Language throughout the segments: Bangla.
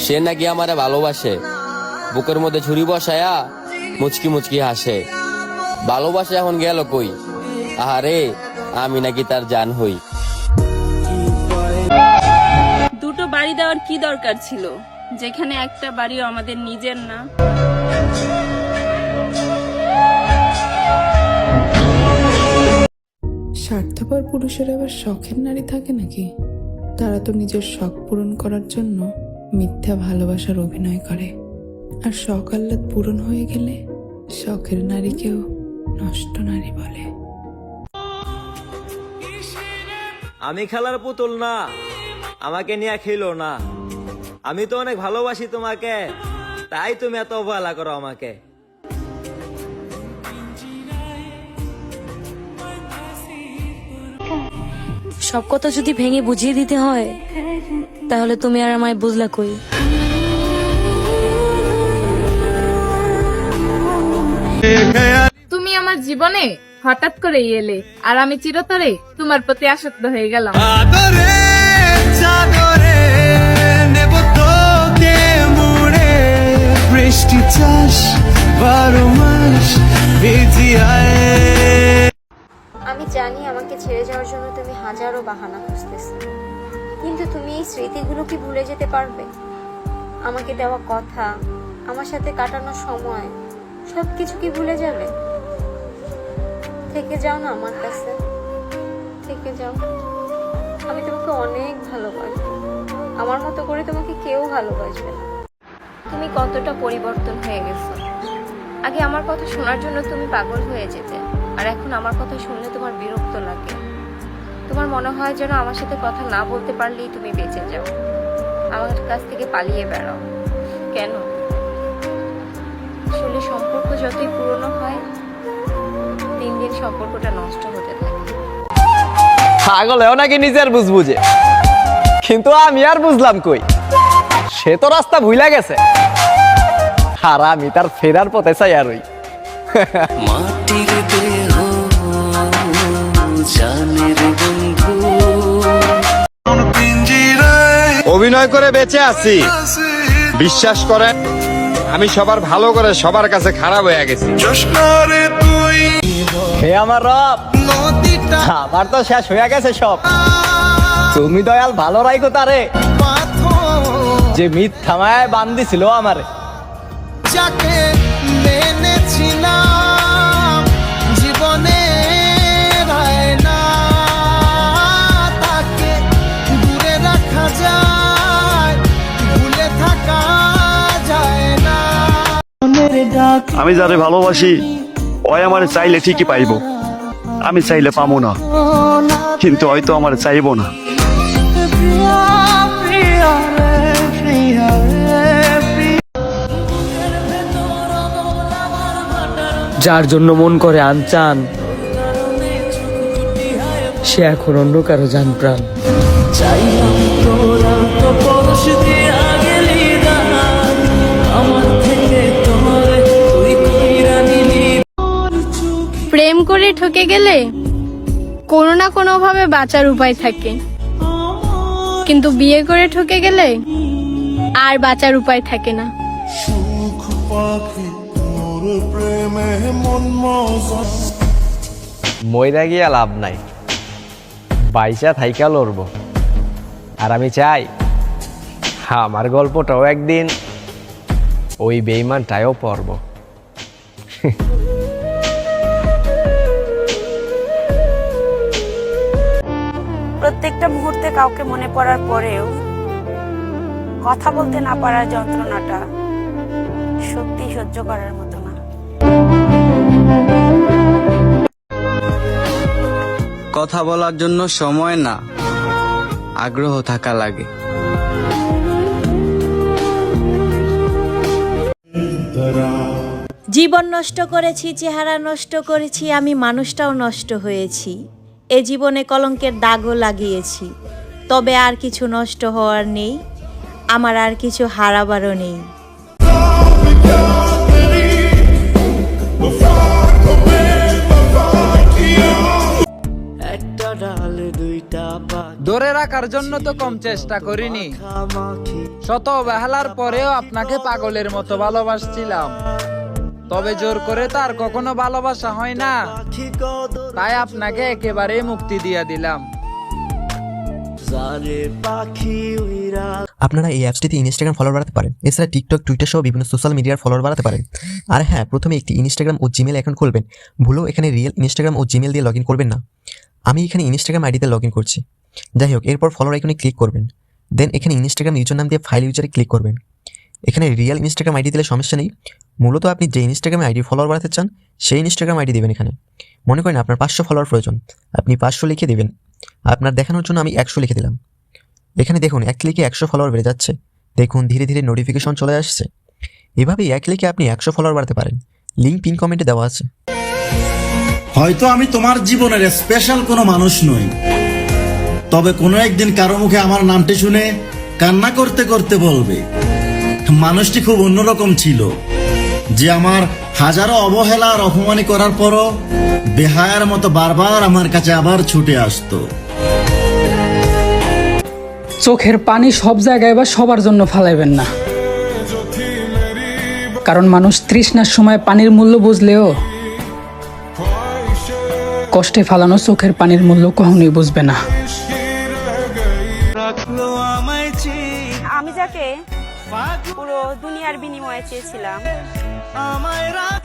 সে নাকি আমারে ভালোবাসে, বুকের মধ্যে ছুরি বসায়া মুচকি মুচকি হাসে। ভালোবাসা এখন গেল কই? আহারে, আমি নাকি তার জান হই। দুটো বাড়ি দেওয়ার কি দরকার ছিল, যেখানে একটা বাড়িও আমাদের নিজের না? স্বার্থপর পুরুষের আবার শখের নারী থাকে নাকি? তারা তো নিজের শখ পূরণ করার জন্য মিথ্যা ভালোবাসার অভিনয় করে, আর শখ আহ্লাদ পূরণ হয়ে গেলে শখের নারীকেও নষ্ট নারী বলে। আমি খেলার পুতুল না, আমাকে নিয়ে খেলো না। আমি তো অনেক ভালোবাসি তোমাকে, তাই তুমি এত অবহেলা করো আমাকে। সব কথা যদি ভেঙে বুঝিয়ে দিতে হয়, তাহলে তুমি আর আমায় বুঝলা কই? তুমি আমার জীবনে হঠাৎ করে এলে, আর আমি চিরতরে তোমার প্রতি আসক্ত হয়ে গেলাম। আমি জানি আমাকে ছেড়ে যাওয়ার জন্য তুমি হাজারো বাহানা খুঁজতেছো, কিন্তু তুমি এই স্মৃতিগুলো কি ভুলে যেতে পারবে? আমাকে দেওয়া কথা, আমার সাথে কাটানো সময়, সবকিছু কি ভুলে যাবে? থেকে যাও না আমার কাছে, থেকে যাও। আমি তোমাকে অনেক ভালোবাসবো, আমার মতো করে তোমাকে কেউ ভালোবাসবে না। তুমি কতটা পরিবর্তন হয়ে গেছো। আগে আমার কথা শোনার জন্য তুমি পাগল হয়ে যেতে, আর এখন আমার কথা শুনলে তোমার বিরক্ত লাগে। তোমার মনে হয় যেন আমার সাথে কথা না বলতে পারলেই তুমি বেঁচে যাও, আমার কাছ থেকে পালিয়ে বেড়াও। কেন? আসলে সম্পর্ক যতই পুরনো হয়, দিন দিন সম্পর্কটা নষ্ট হতে থাকে। পাগলেও নাকি নিজের বুঝ বুঝে, কিন্তু আমি আর বুঝলাম কই? সে তো রাস্তা ভুলে গেছে, আর আমি তার ফেরার পথে চাই আর ওই মাটির দেহ জানের বন্ধু। অভিনয় করে বেঁচে আছি, বিশ্বাস করেন আমি সবার ভালো করে সবার কাছে খারাপ হয়ে গেছি। হে আমার রব, আমার তো শেষ হয়ে গেছে সব। তুমি দয়াল ভালো রাইখো তারে, যে মিথ্যা মায়ায় বান্ধিছিল আমারে। যাকে মেনেছিলাম জীবনে না, তাকে দূরে রাখা যায়, ভুলে থাকা যায় না। আমি যারে ভালোবাসি ওই আমার চাইলে ঠিকই পাইব, আমি চাইলে পাবো না, কিন্তু হয়তো আমার চাইবো না। যার জন্য মন করে আনচান, সে এখন অন্য কারো জান প্রাণ। প্রেম করে ঠকে গেলে কোনো না কোনো ভাবে বাঁচার উপায় থাকে, কিন্তু বিয়ে করে ঠকে গেলে আর বাঁচার উপায় থাকে না। মইরা গিয়া লাভ নাই, বাইসা থাইকা লড়ব। আর আমি চাই আমার গল্পটাও একদিন ওই বেঈমানটাও পড়ব। প্রত্যেকটা মুহূর্তে কাউকে মনে পড়ার পরেও কথা বলতে না পারার যন্ত্রণাটা সত্যি সহ্য করার মতো না। কথা বলার জন্য সময় না, আগ্রহ থাকা লাগে। জীবন নষ্ট করেছি, চেহারা নষ্ট করেছি, আমি মানুষটাও নষ্ট হয়েছি। এ জীবনে কলঙ্কের দাগও লাগিয়েছি, তবে আর কিছু নষ্ট হওয়ার নেই, আমার আর কিছু হারাবারও নেই। একটা ডাল দুইটা পাখি। ধরে রাখার জন্য তো কম চেষ্টা করিনি, শত অবহেলার পরেও আপনাকে পাগলের মতো ভালোবাসছিলাম। তবে জোর করে তো আর কখনো ভালোবাসা হয় না, তাই আপনাকে একেবারেই মুক্তি দিয়ে দিলাম। আপনারা এই অ্যাপসটিতে ইনস্টাগ্রাম ফলোয়ার বাড়াতে পারেন, এছাড়া টিকটক, টুইটার সহ বিভিন্ন সোশ্যাল মিডিয়ার ফলোয়ার বাড়াতে পারেন। আর হ্যাঁ, প্রথমে একটি ইনস্টাগ্রাম ও জিমেল অ্যাকাউন্ট খুলবেন। ভুলেও এখানে রিয়েল ইনস্টাগ্রাম ও জিমেল দিয়ে লগ ইন করবেন না। আমি এখানে ইনস্টাগ্রাম আইডিতে লগ ইন করছি। যাই হোক, এরপর ফলোয়ার আইকনে ক্লিক করবেন। দেন এখানে ইনস্টাগ্রাম ইউজার নাম দিয়ে ফাইল ইউজারে ক্লিক করবেন। এখানে রিয়েল ইনস্টাগ্রাম আইডি দিলে সমস্যা নেই। মূলত আপনি যে ইনস্টাগ্রামে আইডি ফলোয়ার বাড়াতে চান সেই ইনস্টাগ্রাম আইডি দেবেন। এখানে মনে করেন আপনার 500 ফলোয়ার প্রয়োজন, আপনি 500 লিখে দেবেন। আপনার দেখানোর জন্য আমি 100 লিখে দিলাম। এখানে দেখুন এক ক্লিকে 100 ফলোয়ার বেড়ে যাচ্ছে। দেখুন ধীরে ধীরে নোটিফিকেশন চলে আসছে। এভাবেই এক ক্লিকে আপনি 100 ফলোয়ার বাড়াতে পারেন। লিঙ্ক পিন কমেন্টে দেওয়া আছে। হয়তো আমি তোমার জীবনের স্পেশাল কোনো মানুষ নই, তবে কোনো একদিন কারো মুখে আমার নামটি শুনে কান্না করতে করতে বলবে, মানুষটি খুব অন্যরকম ছিল, যে আমার হাজারো অবহেলা আর অপমানি করার পরও বেহায়ার মতো বারবার আমার কাছে আবার ছুটে আসতো। চোখের পানি সব জায়গায় বা সবার জন্য ফালাইবেন না, কারণ মানুষ তৃষ্ণার সময় পানির মূল্য বুঝলেও কষ্টে ফালানো চোখের পানির মূল্য কখনোই বুঝবে না। আমি যাকে পুরো দুনিয়ার বিনিময়ে চেয়েছিলাম,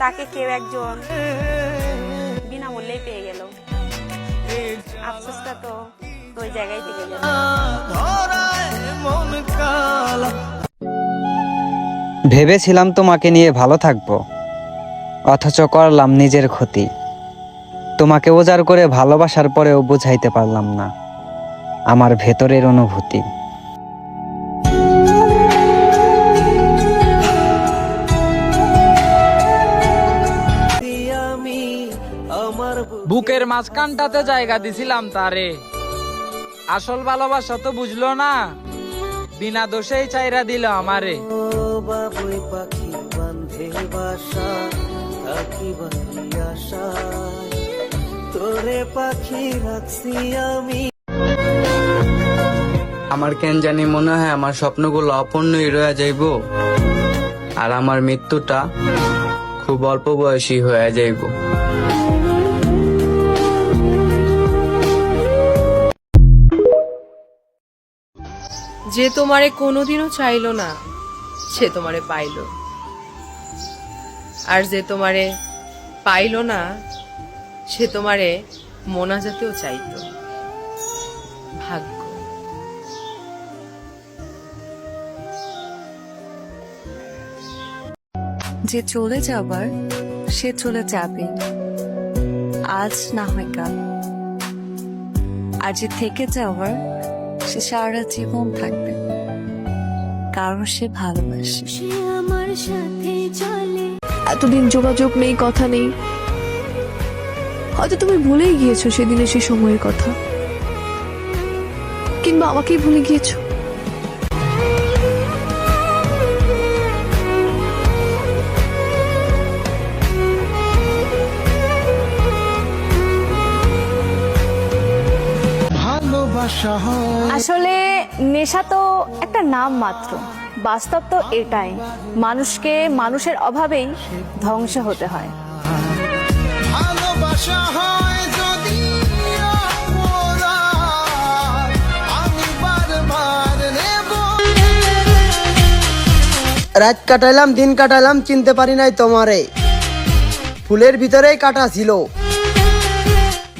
তাকে কেউ একজন বিনামূল্যেই পেয়ে গেল। আফসোসটা তো ওই জায়গায় থেকে গেল। ভেবেছিলাম তোমাকে নিয়ে ভালো থাকবো, অথচ করলাম নিজের ক্ষতি। তোমাকে উজাড় করে ভালোবাসার পরেও বুঝাইতে পারলাম না আমার ভেতরের অনুভূতি। বুকের মাঝখানটাতে জায়গা দিছিলাম তারে, আসল ভালোবাসা তো বুঝলো না, বিনা দোষেই চাইরা দিল আমারে। আমার কেন জানি মনে হয় আমার স্বপ্নগুলো অপূর্ণই রয়ে যাইব, আর আমার মৃত্যুটা খুব অল্প বয়সী হয়ে যাইব। যে তোমারে কোনোদিনও চাইলো না, সে তোমারে পাইলো। আর যে তোমারে পাইলো না, সে তোমারে মোনাজাতেও চাইতো। ভাগ্য। যে চলে যাবার সে চলে যাবে, আজ না হয় কাল। আর যে থেকে যাওয়ার সে সারা জীবন থাকবে, কারণ সে ভালোবাসে। এতদিন যোগাযোগ নেই, কথা নেই, হয়তো তুমি ভুলেই গিয়েছো সেদিনের সেই সময়ের কথা, কিংবা আমাকেই ভুলে গিয়েছো। আসলে নেশা তো একটা নাম মাত্র, বাস্তব তো এটাই, মানুষকে মানুষের অভাবেই ধ্বংস হতে হয়। রাত কাটাইলাম, দিন কাটাইলাম, চিনতে পারি নাই তোমারে। ফুলের ভিতরেই কাটা ছিল,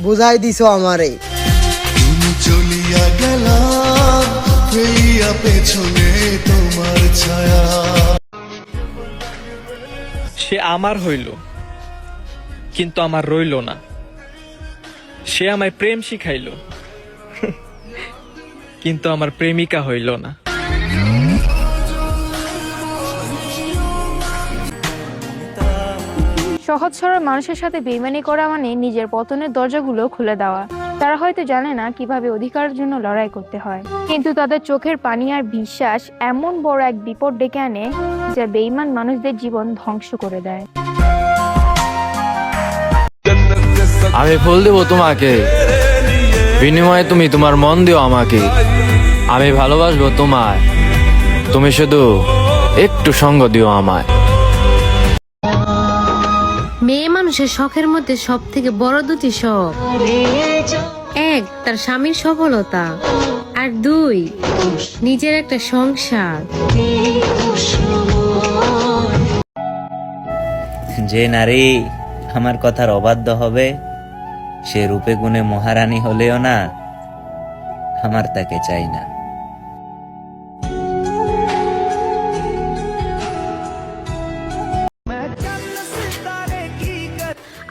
বুঝাই দিছো আমারে। চলিয়া গেলাম ফেলিয়া পেছনে তোমার ছায়া। সে আমার হইল, কিন্তু আমার রইল না। সে আমায় প্রেম শিখাইল, কিন্তু আমার প্রেমিকা হইল না। সহজ সরল মানুষের সাথে বেইমানি করা মানে নিজের পতনের দরজাগুলো খুলে দেওয়া। তারা হয়তো জানে না কিভাবে অধিকারের জন্য লড়াই করতে হয়, কিন্তু তাদের চোখের পানি আর বিশ্বাস এমন বড় এক বিপদ ডেকে আনে যা বেইমান মানুষদের জীবন ধ্বংস করে দেয়। আমি ফুল দেবো তোমাকে, বিনিময়ে তুমি তোমার মন দিও আমাকে, আমি ভালোবাসবো তোমায়। তুমি শুধু একটু সঙ্গ দিও আমায়। মেয়ে মানুষের শখের মধ্যে সব থেকে বড় দুটি শখ, এক তার স্বামীর সফলতা, আর দুই নিজের একটা সংসার। যে নারী আমার কথার অবাধ্য হবে সে রূপে গুণে মহারানী হলেও না আমার তাকে চাই না।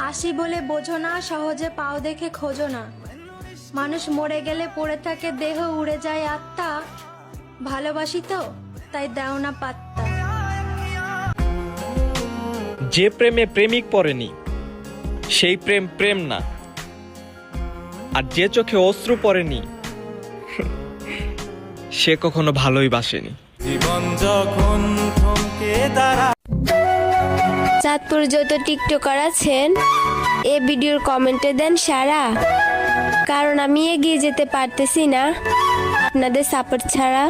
আসি বলে বোঝো না, সহজে পাও দেখে খোঁজো না। মানুষ মরে গেলে পড়ে থাকে দেহ, উড়ে যায় আত্মা। ভালোবাসি তো তাই দাও না পাত্তা। যে প্রেমে প্রেমিক পড়েনি সেই প্রেম প্রেম না, আর যে চোখে অশ্রু পড়েনি সে কখনো ভালোই বাসেনি। চাঁদপুর যত টিকটকার আছেন এ ভিডিওর কমেন্টে দেন সারা, কারণ আমি এগিয়ে যেতে পারতেছি না আপনাদের সাপোর্ট ছাড়া।